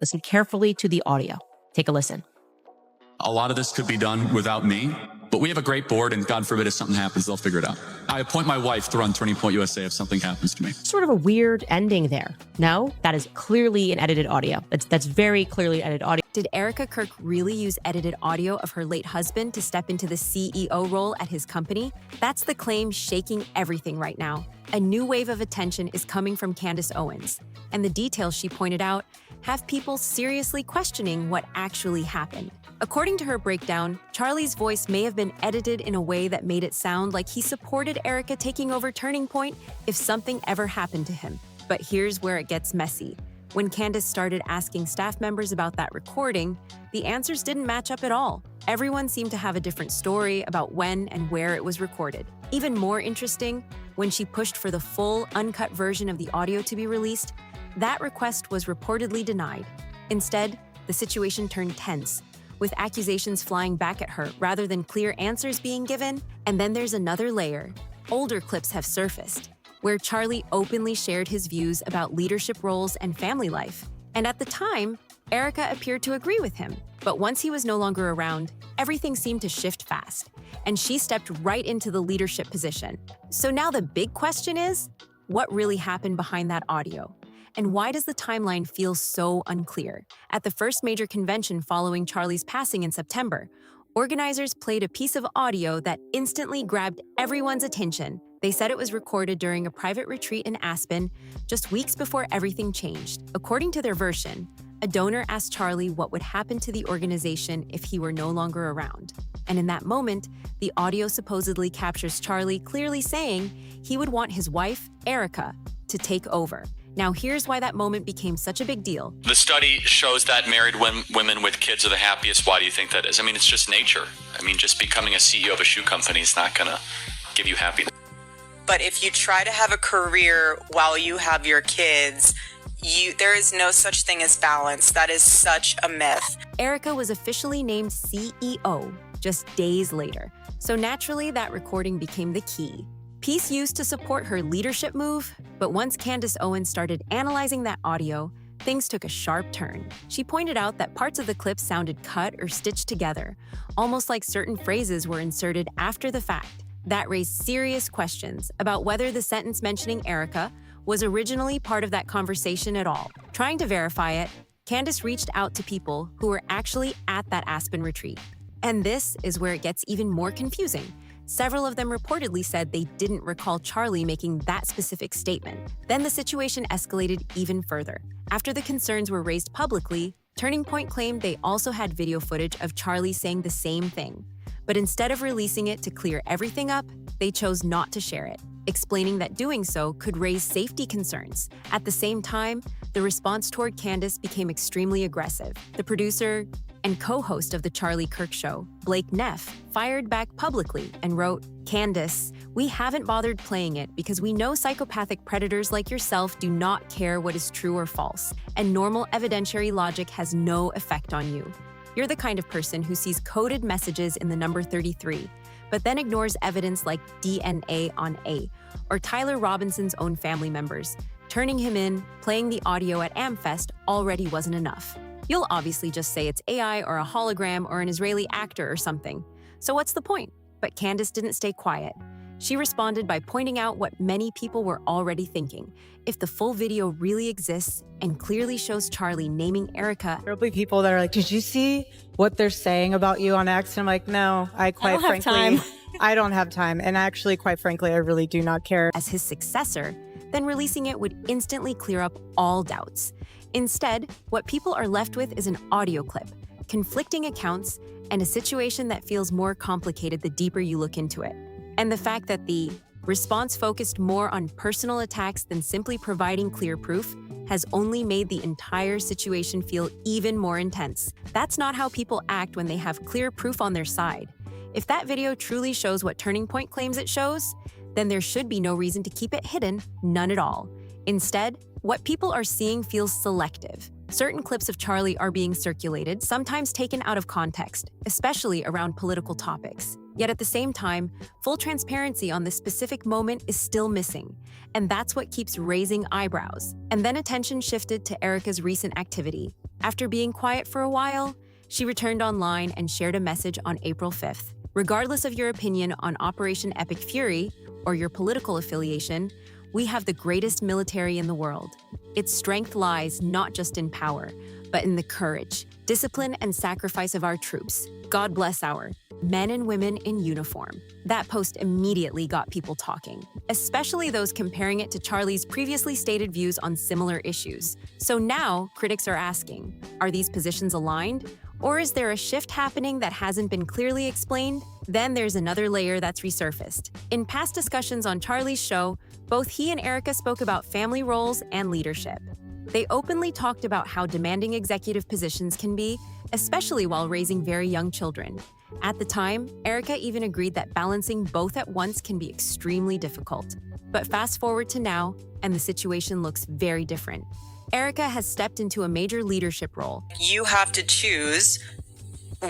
Listen carefully to the audio. Take a listen. A lot of this could be done without me, but we have a great board, and God forbid if something happens, they'll figure it out. I appoint my wife to run Turning Point USA if something happens to me. Sort of a weird ending there. No, that is clearly an edited audio. That's very clearly edited audio. Did Erika Kirk really use edited audio of her late husband to step into the CEO role at his company? That's the claim shaking everything right now. A new wave of attention is coming from Candace Owens, and the details she pointed out have people seriously questioning what actually happened. According to her breakdown, Charlie's voice may have been edited in a way that made it sound like he supported Erika taking over Turning Point if something ever happened to him. But here's where it gets messy. When Candace started asking staff members about that recording, the answers didn't match up at all. Everyone seemed to have a different story about when and where it was recorded. Even more interesting, when she pushed for the full, uncut version of the audio to be released, that request was reportedly denied. Instead, the situation turned tense, with accusations flying back at her rather than clear answers being given. And then there's another layer. Older clips have surfaced, where Charlie openly shared his views about leadership roles and family life. And at the time, Erika appeared to agree with him. But once he was no longer around, everything seemed to shift fast, and she stepped right into the leadership position. So now the big question is, what really happened behind that audio? And why does the timeline feel so unclear? At the first major convention following Charlie's passing in September, organizers played a piece of audio that instantly grabbed everyone's attention. They said it was recorded during a private retreat in Aspen, just weeks before everything changed. According to their version, a donor asked Charlie what would happen to the organization if he were no longer around. And in that moment, the audio supposedly captures Charlie clearly saying he would want his wife, Erika, to take over. Now, here's why that moment became such a big deal. The study shows that married women with kids are the happiest. Why do you think that is? I mean, it's just nature. I mean, just becoming a CEO of a shoe company is not going to give you happiness. But if you try to have a career while you have your kids, there is no such thing as balance. That is such a myth. Erika was officially named CEO just days later. So naturally, that recording became the key piece used to support her leadership move. But once Candace Owens started analyzing that audio, things took a sharp turn. She pointed out that parts of the clip sounded cut or stitched together, almost like certain phrases were inserted after the fact. That raised serious questions about whether the sentence mentioning Erika was originally part of that conversation at all. Trying to verify it, Candace reached out to people who were actually at that Aspen retreat. And this is where it gets even more confusing. Several of them reportedly said they didn't recall Charlie making that specific statement. Then the situation escalated even further. After the concerns were raised publicly, Turning Point claimed they also had video footage of Charlie saying the same thing. But instead of releasing it to clear everything up, they chose not to share it, explaining that doing so could raise safety concerns. At the same time, the response toward Candace became extremely aggressive. The producer and co-host of The Charlie Kirk Show, Blake Neff, fired back publicly and wrote, "Candace, we haven't bothered playing it because we know psychopathic predators like yourself do not care what is true or false, and normal evidentiary logic has no effect on you. You're the kind of person who sees coded messages in the number 33, but then ignores evidence like DNA on A, or Tyler Robinson's own family members. Turning him in, playing the audio at AmFest already wasn't enough. You'll obviously just say it's AI or a hologram or an Israeli actor or something. So what's the point?" But Candace didn't stay quiet. She responded by pointing out what many people were already thinking. If the full video really exists and clearly shows Charlie naming Erika, There'll be people that are like, "Did you see what they're saying about you on X?" And I'm like, no, I don't have time. I don't have time. And actually, quite frankly, I really do not care. as his successor, then releasing it would instantly clear up all doubts. Instead, what people are left with is an audio clip, conflicting accounts, and a situation that feels more complicated the deeper you look into it. And the fact that the response focused more on personal attacks than simply providing clear proof has only made the entire situation feel even more intense. That's not how people act when they have clear proof on their side. If that video truly shows what Turning Point claims it shows, then there should be no reason to keep it hidden, none at all. Instead, what people are seeing feels selective. Certain clips of Charlie are being circulated, sometimes taken out of context, especially around political topics. Yet at the same time, full transparency on this specific moment is still missing. And that's what keeps raising eyebrows. And then attention shifted to Erika's recent activity. After being quiet for a while, she returned online and shared a message on April 5th. Regardless of your opinion on Operation Epic Fury or your political affiliation, we have the greatest military in the world. Its strength lies not just in power, but in the courage, discipline, and sacrifice of our troops. God bless our men and women in uniform. That post immediately got people talking, especially those comparing it to Charlie's previously stated views on similar issues. So now, critics are asking, are these positions aligned? Or is there a shift happening that hasn't been clearly explained? Then there's another layer that's resurfaced. In past discussions on Charlie's show, both he and Erika spoke about family roles and leadership. They openly talked about how demanding executive positions can be, especially while raising very young children. At the time, Erika even agreed that balancing both at once can be extremely difficult. But fast forward to now, and the situation looks very different. Erika has stepped into a major leadership role. You have to choose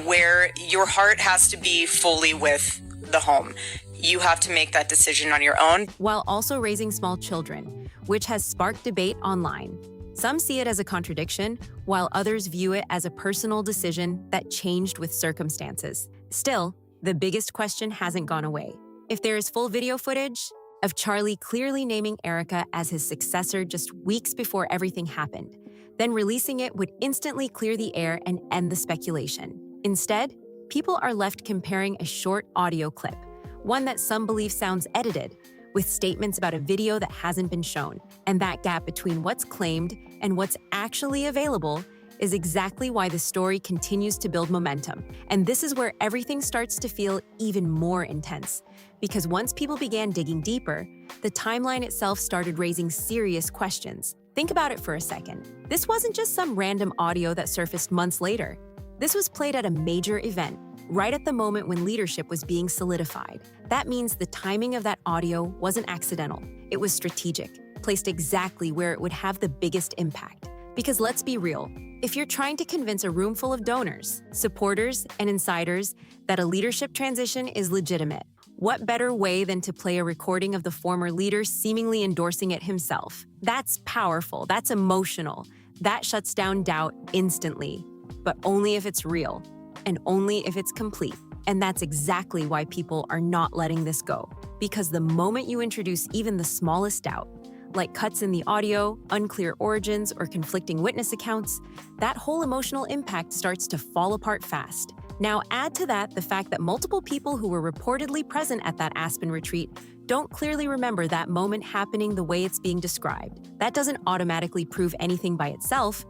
where your heart has to be fully with the home. You have to make that decision on your own. While also raising small children, which has sparked debate online. Some see it as a contradiction, while others view it as a personal decision that changed with circumstances. Still, the biggest question hasn't gone away. If there is full video footage of Charlie clearly naming Erika as his successor just weeks before everything happened, then releasing it would instantly clear the air and end the speculation. Instead, people are left comparing a short audio clip, one that some believe sounds edited, with statements about a video that hasn't been shown. And that gap between what's claimed and what's actually available is exactly why the story continues to build momentum. And this is where everything starts to feel even more intense. Because once people began digging deeper, the timeline itself started raising serious questions. Think about it for a second. This wasn't just some random audio that surfaced months later. This was played at a major event, right at the moment when leadership was being solidified. That means the timing of that audio wasn't accidental. It was strategic, placed exactly where it would have the biggest impact. Because let's be real, if you're trying to convince a room full of donors, supporters, and insiders that a leadership transition is legitimate, what better way than to play a recording of the former leader seemingly endorsing it himself? That's powerful, that's emotional, that shuts down doubt instantly. But only if it's real, and only if it's complete. And that's exactly why people are not letting this go. Because the moment you introduce even the smallest doubt, like cuts in the audio, unclear origins, or conflicting witness accounts, that whole emotional impact starts to fall apart fast. Now add to that the fact that multiple people who were reportedly present at that Aspen retreat don't clearly remember that moment happening the way it's being described. That doesn't automatically prove anything by itself.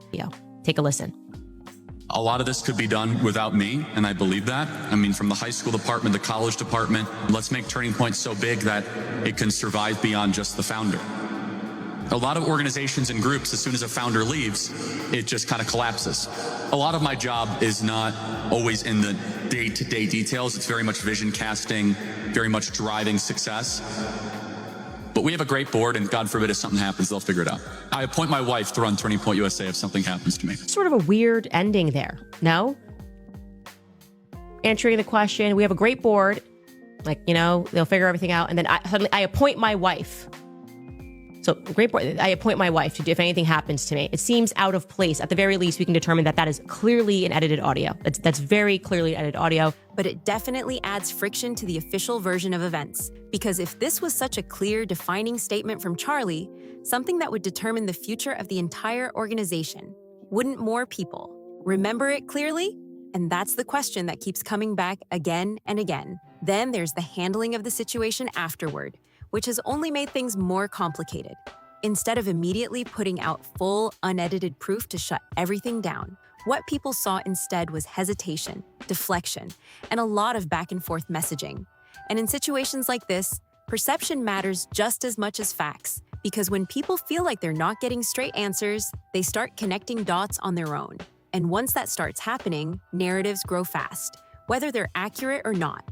Take a listen. A lot of this could be done without me, and I believe that. I mean, from the high school department, the college department, let's make Turning Point so big that it can survive beyond just the founder. A lot of organizations and groups, as soon as a founder leaves, it just kind of collapses. A lot of my job is not always in the day-to-day details. It's very much vision casting, very much driving success. But we have a great board, and God forbid if something happens, they'll figure it out. I appoint my wife to run Turning Point USA if something happens to me. Sort of a weird ending there, no? Answering the question, we have a great board, they'll figure everything out, and then I appoint my wife. So great board, I appoint my wife to do if anything happens to me. It seems out of place. At the very least, we can determine that is clearly an edited audio. That's very clearly edited audio. But it definitely adds friction to the official version of events. Because if this was such a clear, defining statement from Charlie, something that would determine the future of the entire organization, wouldn't more people remember it clearly? And that's the question that keeps coming back again and again. Then there's the handling of the situation afterward, which has only made things more complicated. Instead of immediately putting out full, unedited proof to shut everything down, what people saw instead was hesitation, deflection, and a lot of back and forth messaging. And in situations like this, perception matters just as much as facts, because when people feel like they're not getting straight answers, they start connecting dots on their own. And once that starts happening, narratives grow fast, whether they're accurate or not.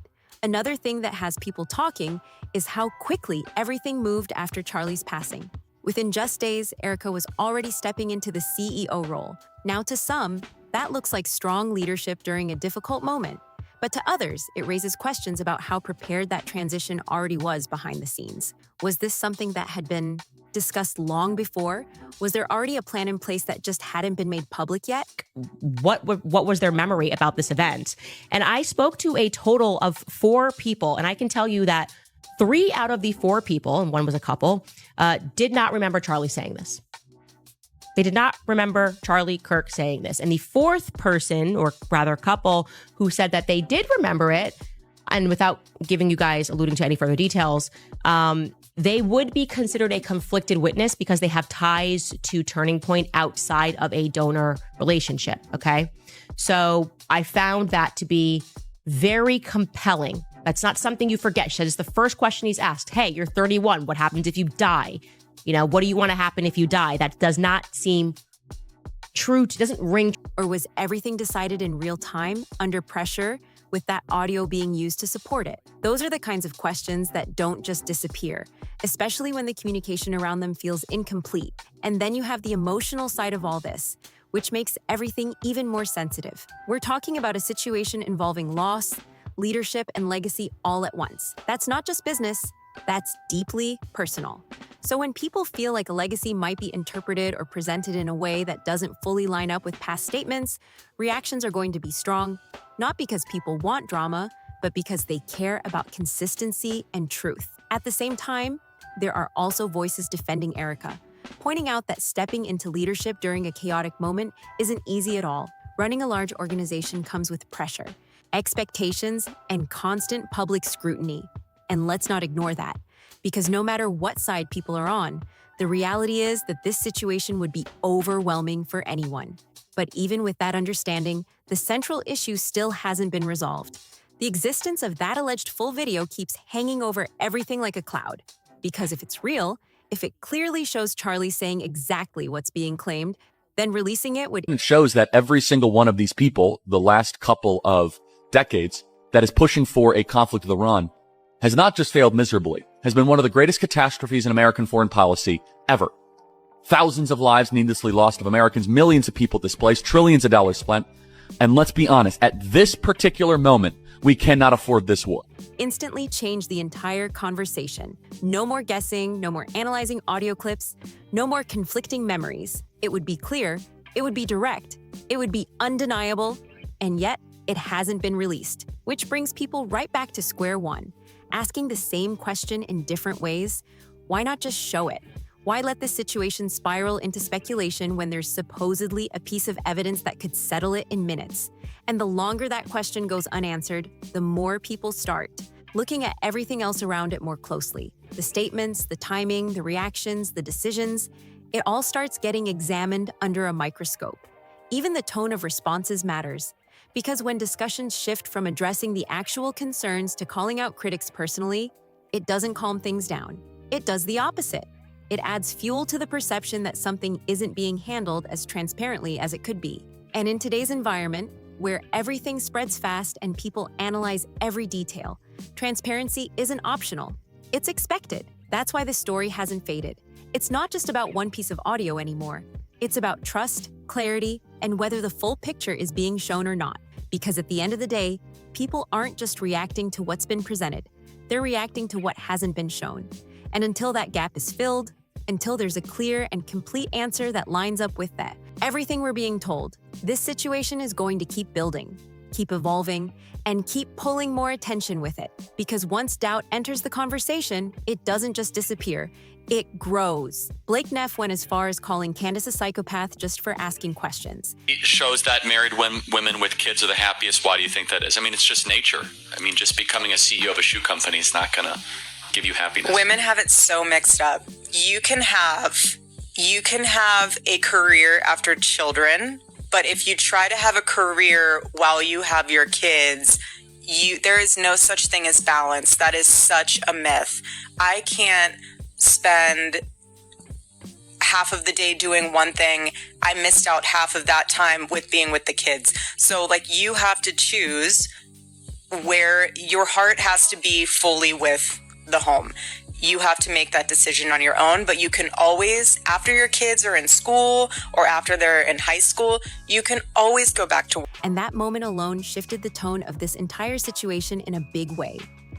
Another thing that has people talking is how quickly everything moved after Charlie's passing. Within just days, Erika was already stepping into the CEO role. Now to some, that looks like strong leadership during a difficult moment. But to others, it raises questions about how prepared that transition already was behind the scenes. Was this something that had been discussed long before? Was there already a plan in place that just hadn't been made public yet? What was their memory about this event? And I spoke to a total of 4 people, and I can tell you that 3 out of the 4 people, and one was a couple, did not remember Charlie saying this. They did not remember Charlie Kirk saying this. And the 4th person, or rather couple, who said that they did remember it, and without giving you guys alluding to any further details, they would be considered a conflicted witness because they have ties to Turning Point outside of a donor relationship, okay? So I found that to be very compelling. That's not something you forget. She said it's the first question he's asked. Hey, you're 31. What happens if you die? You know, what do you want to happen if you die? That does not seem true. Doesn't ring. Or was everything decided in real time, under pressure, with that audio being used to support it? Those are the kinds of questions that don't just disappear, especially when the communication around them feels incomplete. And then you have the emotional side of all this, which makes everything even more sensitive. We're talking about a situation involving loss, leadership, and legacy all at once. That's not just business, that's deeply personal. So when people feel like a legacy might be interpreted or presented in a way that doesn't fully line up with past statements, reactions are going to be strong, not because people want drama, but because they care about consistency and truth. At the same time, there are also voices defending Erika, pointing out that stepping into leadership during a chaotic moment isn't easy at all. Running a large organization comes with pressure, expectations, and constant public scrutiny. And let's not ignore that, because no matter what side people are on, the reality is that this situation would be overwhelming for anyone. But even with that understanding, the central issue still hasn't been resolved. The existence of that alleged full video keeps hanging over everything like a cloud. Because if it's real, if it clearly shows Charlie saying exactly what's being claimed, then releasing it would... It shows that every single one of these people, the last couple of decades, that is pushing for a conflict of Iran, has not just failed miserably, has been one of the greatest catastrophes in American foreign policy ever. Thousands of lives needlessly lost of Americans, millions of people displaced, trillions of dollars spent. And let's be honest, at this particular moment, we cannot afford this war. Instantly change the entire conversation. No more guessing, no more analyzing audio clips, no more conflicting memories. It would be clear, it would be direct, it would be undeniable, and yet it hasn't been released, which brings people right back to square one. Asking the same question in different ways, why not just show it? Why let this situation spiral into speculation when there's supposedly a piece of evidence that could settle it in minutes? And the longer that question goes unanswered, the more people start looking at everything else around it more closely. The statements, the timing, the reactions, the decisions, it all starts getting examined under a microscope. Even the tone of responses matters. Because when discussions shift from addressing the actual concerns to calling out critics personally, it doesn't calm things down. It does the opposite. It adds fuel to the perception that something isn't being handled as transparently as it could be. And in today's environment, where everything spreads fast and people analyze every detail, transparency isn't optional. It's expected. That's why the story hasn't faded. It's not just about one piece of audio anymore. It's about trust, clarity, and whether the full picture is being shown or not. Because at the end of the day, people aren't just reacting to what's been presented. They're reacting to what hasn't been shown. And until that gap is filled, until there's a clear and complete answer that lines up with that, everything we're being told, this situation is going to keep building, keep evolving, and keep pulling more attention with it. Because once doubt enters the conversation, it doesn't just disappear, it grows. Blake Neff went as far as calling Candace a psychopath just for asking questions. It shows that married women with kids are the happiest. Why do you think that is? I mean, it's just nature. I mean, just becoming a CEO of a shoe company is not going to give you happiness. Women have it so mixed up. You can have a career after children, but if you try to have a career while you have your kids, there is no such thing as balance. That is such a myth. I can't spend half of the day doing one thing. I missed out half of that time with being with the kids. So you have to choose where your heart has to be fully with the home. you have to make that decision on your own. But you can always, after your kids are in school or after they're in high school, you can always go back to work. And that moment alone shifted the tone of this entire situation in a big way.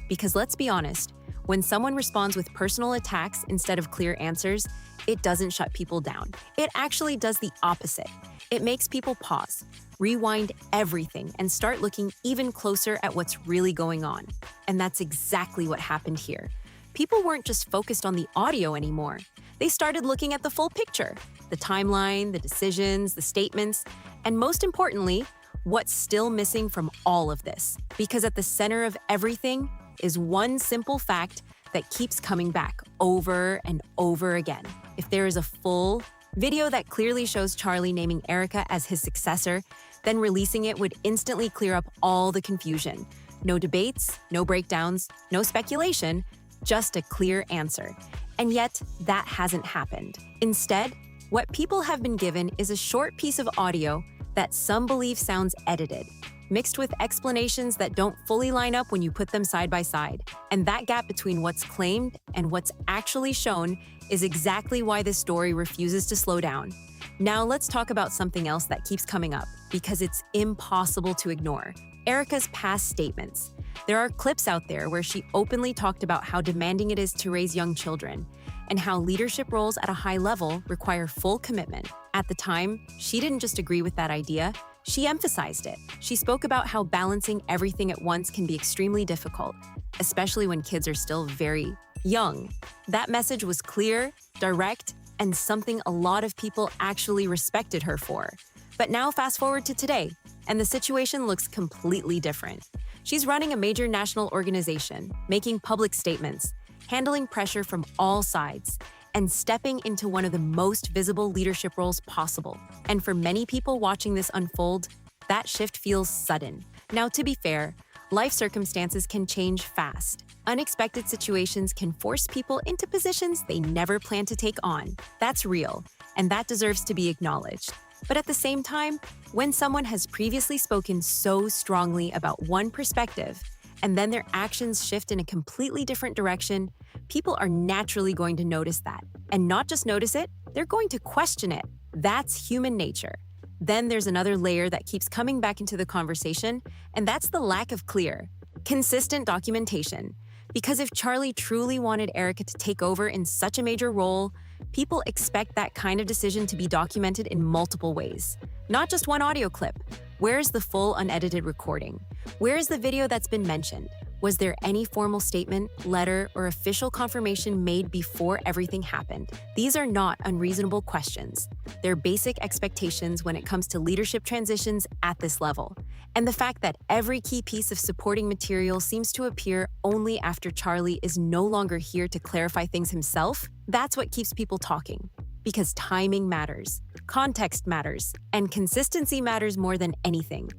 Because let's be honest, when someone responds with personal attacks instead of clear answers, it doesn't shut people down. It actually does the opposite. It makes people pause, rewind everything, and start looking even closer at what's really going on. And that's exactly what happened here. People weren't just focused on the audio anymore. They started looking at the full picture, the timeline, the decisions, the statements, and most importantly, what's still missing from all of this. Because at the center of everything is one simple fact that keeps coming back over and over again. If there is a full video that clearly shows Charlie naming Erika as his successor, then releasing it would instantly clear up all the confusion. No debates, no breakdowns, no speculation, just a clear answer. And yet, that hasn't happened. Instead, what people have been given is a short piece of audio that some believe sounds edited, mixed with explanations that don't fully line up when you put them side by side. And that gap between what's claimed and what's actually shown is exactly why this story refuses to slow down. Now let's talk about something else that keeps coming up, because it's impossible to ignore. Erika's past statements. There are clips out there where she openly talked about how demanding it is to raise young children, and how leadership roles at a high level require full commitment. At the time, she didn't just agree with that idea, she emphasized it. She spoke about how balancing everything at once can be extremely difficult, especially when kids are still very young. That message was clear, direct, and something a lot of people actually respected her for. But now fast forward to today, and the situation looks completely different. She's running a major national organization, making public statements, handling pressure from all sides, and stepping into one of the most visible leadership roles possible. And for many people watching this unfold, that shift feels sudden. Now, to be fair, life circumstances can change fast. Unexpected situations can force people into positions they never planned to take on. That's real, and that deserves to be acknowledged. But at the same time, when someone has previously spoken so strongly about one perspective, and then their actions shift in a completely different direction, people are naturally going to notice that. And not just notice it, they're going to question it. That's human nature. Then there's another layer that keeps coming back into the conversation, and that's the lack of clear, consistent documentation. Because if Charlie truly wanted Erika to take over in such a major role, people expect that kind of decision to be documented in multiple ways. Not just one audio clip. Where's the full unedited recording? Where is the video that's been mentioned? Was there any formal statement, letter, or official confirmation made before everything happened? These are not unreasonable questions. They're basic expectations when it comes to leadership transitions at this level. And the fact that every key piece of supporting material seems to appear only after Charlie is no longer here to clarify things himself, that's what keeps people talking. Because timing matters, context matters, and consistency matters more than anything.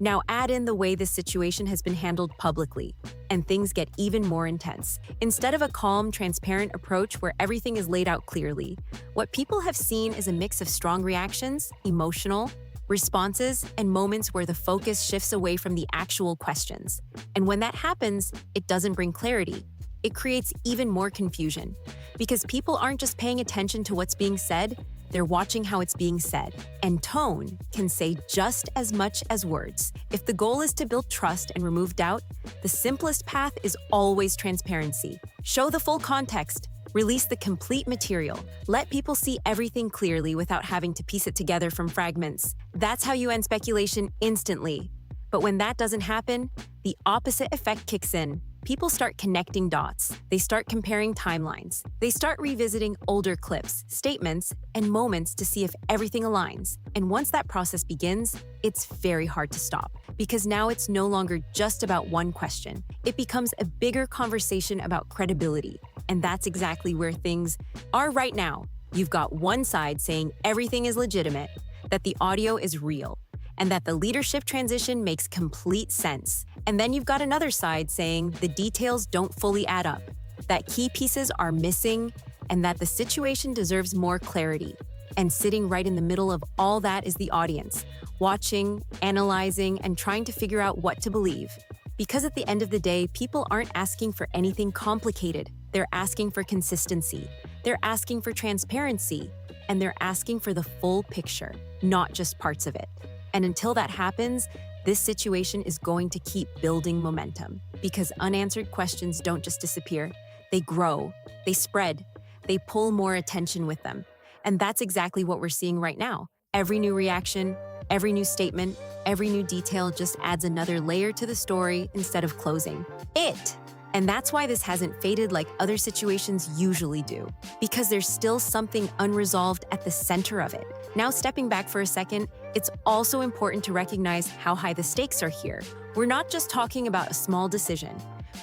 Now add in the way this situation has been handled publicly, and things get even more intense. Instead of a calm, transparent approach where everything is laid out clearly, what people have seen is a mix of strong reactions, emotional responses, and moments where the focus shifts away from the actual questions. And when that happens, it doesn't bring clarity. It creates even more confusion, because people aren't just paying attention to what's being said, they're watching how it's being said. And tone can say just as much as words. If the goal is to build trust and remove doubt, the simplest path is always transparency. Show the full context, release the complete material, let people see everything clearly without having to piece it together from fragments. That's how you end speculation instantly. But when that doesn't happen, the opposite effect kicks in. People start connecting dots. They start comparing timelines. They start revisiting older clips, statements, and moments to see if everything aligns. And once that process begins, it's very hard to stop, because now it's no longer just about one question. It becomes a bigger conversation about credibility. And that's exactly where things are right now. You've got one side saying everything is legitimate, that the audio is real, and that the leadership transition makes complete sense. And then you've got another side saying the details don't fully add up, that key pieces are missing, and that the situation deserves more clarity. And sitting right in the middle of all that is the audience, watching, analyzing, and trying to figure out what to believe. Because at the end of the day, people aren't asking for anything complicated. They're asking for consistency. They're asking for transparency. And they're asking for the full picture, not just parts of it. And until that happens, this situation is going to keep building momentum because unanswered questions don't just disappear. They grow, they spread, they pull more attention with them. And that's exactly what we're seeing right now. Every new reaction, every new statement, every new detail just adds another layer to the story instead of closing it. And that's why this hasn't faded like other situations usually do, because there's still something unresolved at the center of it. Now, stepping back for a second, it's also important to recognize how high the stakes are here. We're not just talking about a small decision.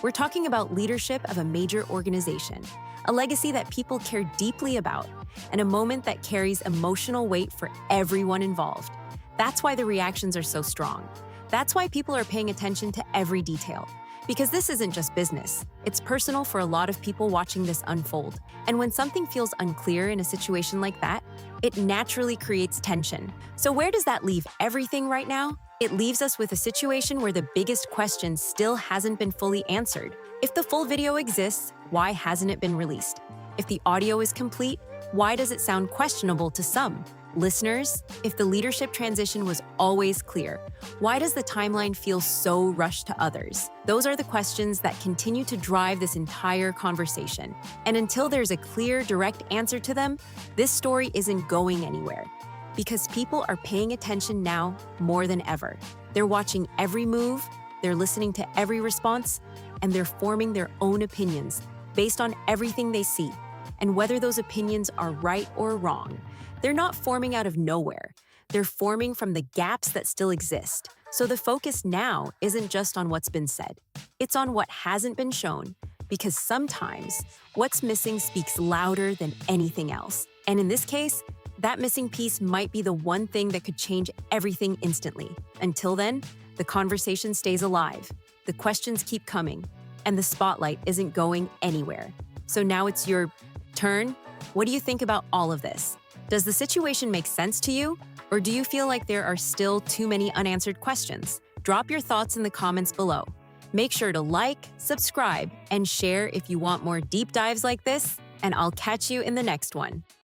We're talking about leadership of a major organization, a legacy that people care deeply about, and a moment that carries emotional weight for everyone involved. That's why the reactions are so strong. That's why people are paying attention to every detail. Because this isn't just business, it's personal for a lot of people watching this unfold. And when something feels unclear in a situation like that, it naturally creates tension. So where does that leave everything right now? It leaves us with a situation where the biggest question still hasn't been fully answered. If the full video exists, why hasn't it been released? If the audio is complete, why does it sound questionable to some? Listeners, if the leadership transition was always clear, why does the timeline feel so rushed to others? Those are the questions that continue to drive this entire conversation. And until there's a clear, direct answer to them, this story isn't going anywhere. Because people are paying attention now more than ever. They're watching every move, they're listening to every response, and they're forming their own opinions based on everything they see. And whether those opinions are right or wrong, they're not forming out of nowhere. They're forming from the gaps that still exist. So the focus now isn't just on what's been said. It's on what hasn't been shown, because sometimes what's missing speaks louder than anything else. And in this case, that missing piece might be the one thing that could change everything instantly. Until then, the conversation stays alive, the questions keep coming, and the spotlight isn't going anywhere. So now it's your turn. What do you think about all of this? Does the situation make sense to you? Or do you feel like there are still too many unanswered questions? Drop your thoughts in the comments below. Make sure to like, subscribe, and share if you want more deep dives like this, and I'll catch you in the next one.